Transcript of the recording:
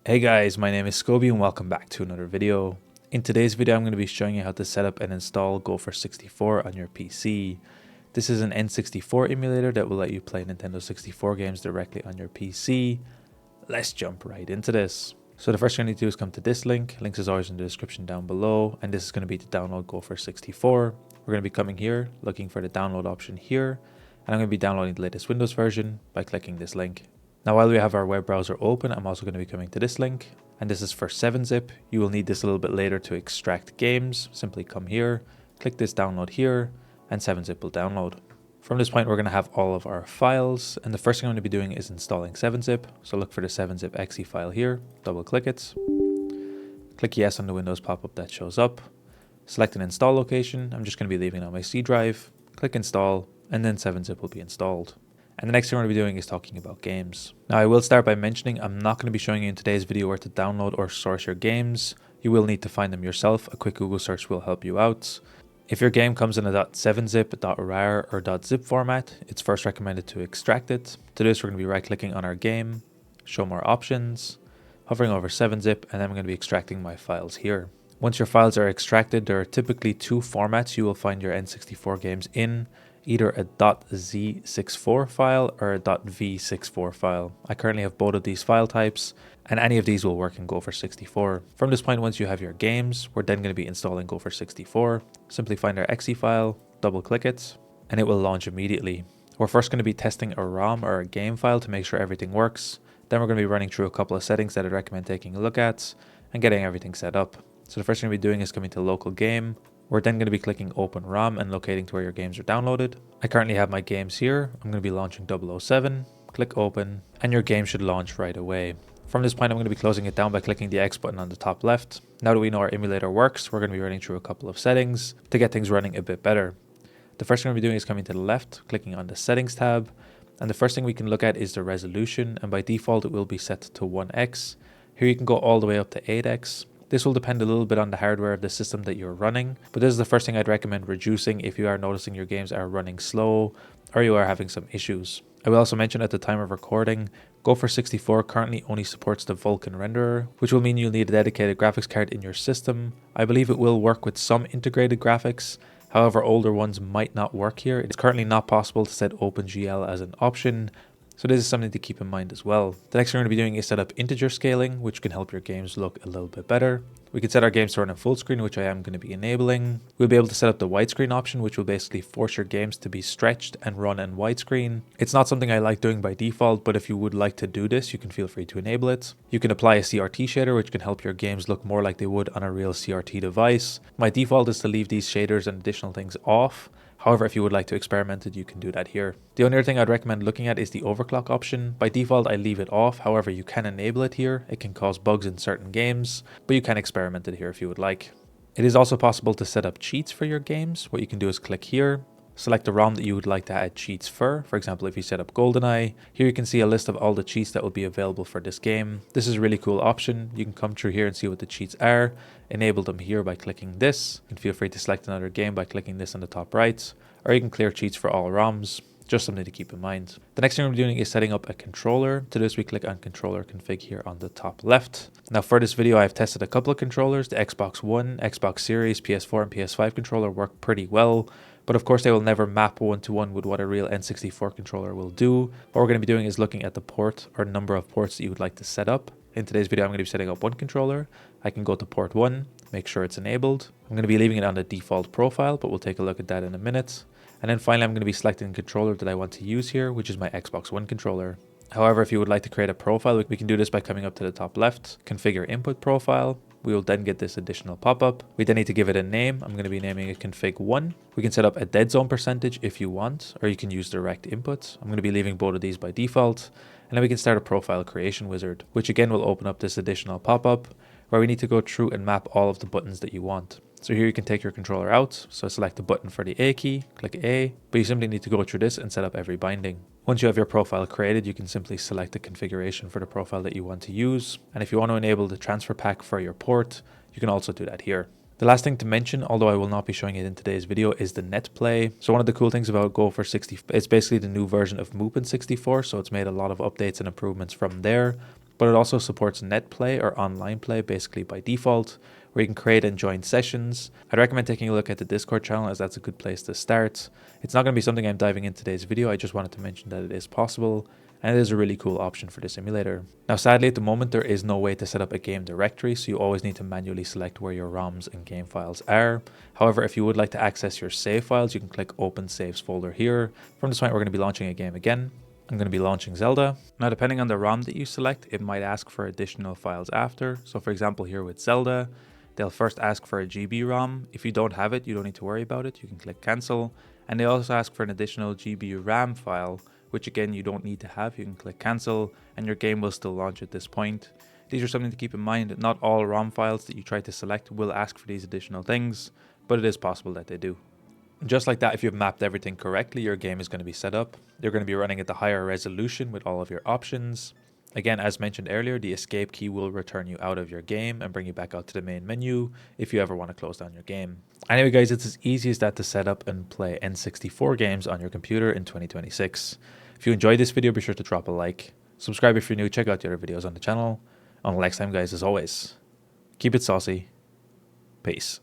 Hey guys, my name is Scoby and welcome back to another video. In today's video I'm going to be showing you how to set up and install Gopher 64 on your PC. This is an N64 emulator that will let you play Nintendo 64 games directly on your PC. Let's jump right into this. So the first thing you need to do is come to this link. Links is always in the description down below, and this is going to be to download Gopher 64. We're going to be coming here, looking for the download option here, and I'm going to be downloading the latest Windows version by clicking this link. Now while we have our web browser open, I'm also going to be coming to this link, and this is for 7-zip. You will need this a little bit later to extract games. Simply come here, click this download here, and 7-zip will download. From this point we're going to have all of our files, and the first thing I'm going to be doing is installing 7-zip. So look for the 7-zip exe file here, double click it, click yes on the Windows pop-up that shows up, select an install location. I'm just going to be leaving it on my C drive, click install, and then 7-zip will be installed. And the next thing we're going to be doing is talking about games. Now I will start by mentioning I'm not going to be showing you in today's video where to download or source your games. You will need to find them yourself. A quick Google search will help you out. If your game comes in a .7-zip, .rar, or .zip format, it's first recommended to extract it. To do this, we're going to be right clicking on our game, show more options, hovering over 7-zip, and then I'm going to be extracting my files here. Once your files are extracted, there are typically two formats you will find your N64 games in. Either a .z64 file or a .v64 file. I currently have both of these file types, and any of these will work in Gopher 64. From this point, once you have your games, we're then going to be installing Gopher 64. Simply find our exe file, double click it, and it will launch immediately. We're first going to be testing a ROM or a game file to make sure everything works. Then we're going to be running through a couple of settings that I'd recommend taking a look at and getting everything set up. So the first thing we're doing is coming to local game. We're then going to be clicking open ROM and locating to where your games are downloaded. I currently have my games here. I'm going to be launching 007, click open, and your game should launch right away. From this point, I'm going to be closing it down by clicking the X button on the top left. Now that we know our emulator works, we're going to be running through a couple of settings to get things running a bit better. The first thing we're doing is coming to the left, clicking on the settings tab, and the first thing we can look at is the resolution, and by default it will be set to 1x. Here you can go all the way up to 8x. This will depend a little bit on the hardware of the system that you're running, but this is the first thing I'd recommend reducing if you are noticing your games are running slow or you are having some issues. I will also mention at the time of recording, Gopher 64 currently only supports the Vulkan renderer, which will mean you'll need a dedicated graphics card in your system. I believe it will work with some integrated graphics, however older ones might not work here. It's currently not possible to set OpenGL as an option, so this is something to keep in mind as well. The next thing we're going to be doing is set up integer scaling, which can help your games look a little bit better. We can set our games to run in full screen, which I am going to be enabling. We'll be able to set up the widescreen option, which will basically force your games to be stretched and run in widescreen. It's not something I like doing by default, but if you would like to do this, you can feel free to enable it. You can apply a CRT shader, which can help your games look more like they would on a real CRT device. My default is to leave these shaders and additional things off. However, if you would like to experiment it, you can do that here. The only other thing I'd recommend looking at is the overclock option. By default, I leave it off. However, you can enable it here. It can cause bugs in certain games, but you can experiment it here if you would like. It is also possible to set up cheats for your games. What you can do is click here, select the ROM that you would like to add cheats for. For example, if you set up GoldenEye, here you can see a list of all the cheats that will be available for this game. This is a really cool option. You can come through here and see what the cheats are. Enable them here by clicking this. You can feel free to select another game by clicking this on the top right, or you can clear cheats for all ROMs. Just something to keep in mind. The next thing we're doing is setting up a controller. To this, we click on controller config here on the top left. Now for this video, I've tested a couple of controllers. The Xbox One, Xbox Series, PS4 and PS5 controller work pretty well. But of course, they will never map one-to-one with what a real N64 controller will do. What we're going to be doing is looking at the port or number of ports that you would like to set up. In today's video, I'm going to be setting up one controller. I can go to port 1, make sure it's enabled. I'm going to be leaving it on the default profile, but we'll take a look at that in a minute. And then finally, I'm going to be selecting the controller that I want to use here, which is my Xbox One controller. However, if you would like to create a profile, we can do this by coming up to the top left, configure input profile. We will then get this additional pop-up. We then need to give it a name. I'm going to be naming it config1. We can set up a dead zone percentage if you want, or you can use direct input. I'm going to be leaving both of these by default. And then we can start a profile creation wizard, which again will open up this additional pop-up where we need to go through and map all of the buttons that you want. So here you can take your controller out. So select the button for the A key, click A, but you simply need to go through this and set up every binding. Once you have your profile created, you can simply select the configuration for the profile that you want to use. And if you want to enable the transfer pack for your port, you can also do that here. The last thing to mention, although I will not be showing it in today's video, is the Netplay. So one of the cool things about Gopher 64, it's basically the new version of Mupen 64, so it's made a lot of updates and improvements from there. but it also supports Netplay or online play basically by default, where you can create and join sessions. I'd recommend taking a look at the Discord channel, as that's a good place to start. It's not going to be something I'm diving in today's video. I just wanted to mention that it is possible, and it is a really cool option for this emulator. Now sadly at the moment there is no way to set up a game directory, so you always need to manually select where your ROMs and game files are. However, if you would like to access your save files, you can click Open Saves folder here. From this point we're going to be launching a game again. I'm going to be launching Zelda. Now depending on the ROM that you select, it might ask for additional files after. So for example here with Zelda, they'll first ask for a GB ROM. If you don't have it, you don't need to worry about it. You can click cancel. And they also ask for an additional GB RAM file, which again you don't need to have. You can click cancel and your game will still launch at this point. These are something to keep in mind. Not all ROM files that you try to select will ask for these additional things, but it is possible that they do. Just like that, if you've mapped everything correctly, your game is going to be set up. You're going to be running at the higher resolution with all of your options. Again, as mentioned earlier, the escape key will return you out of your game and bring you back out to the main menu if you ever want to close down your game. Anyway guys, it's as easy as that to set up and play N64 games on your computer in 2026. If you enjoyed this video, be sure to drop a like. Subscribe if you're new, check out the other videos on the channel. Until next time guys, as always, keep it saucy. Peace.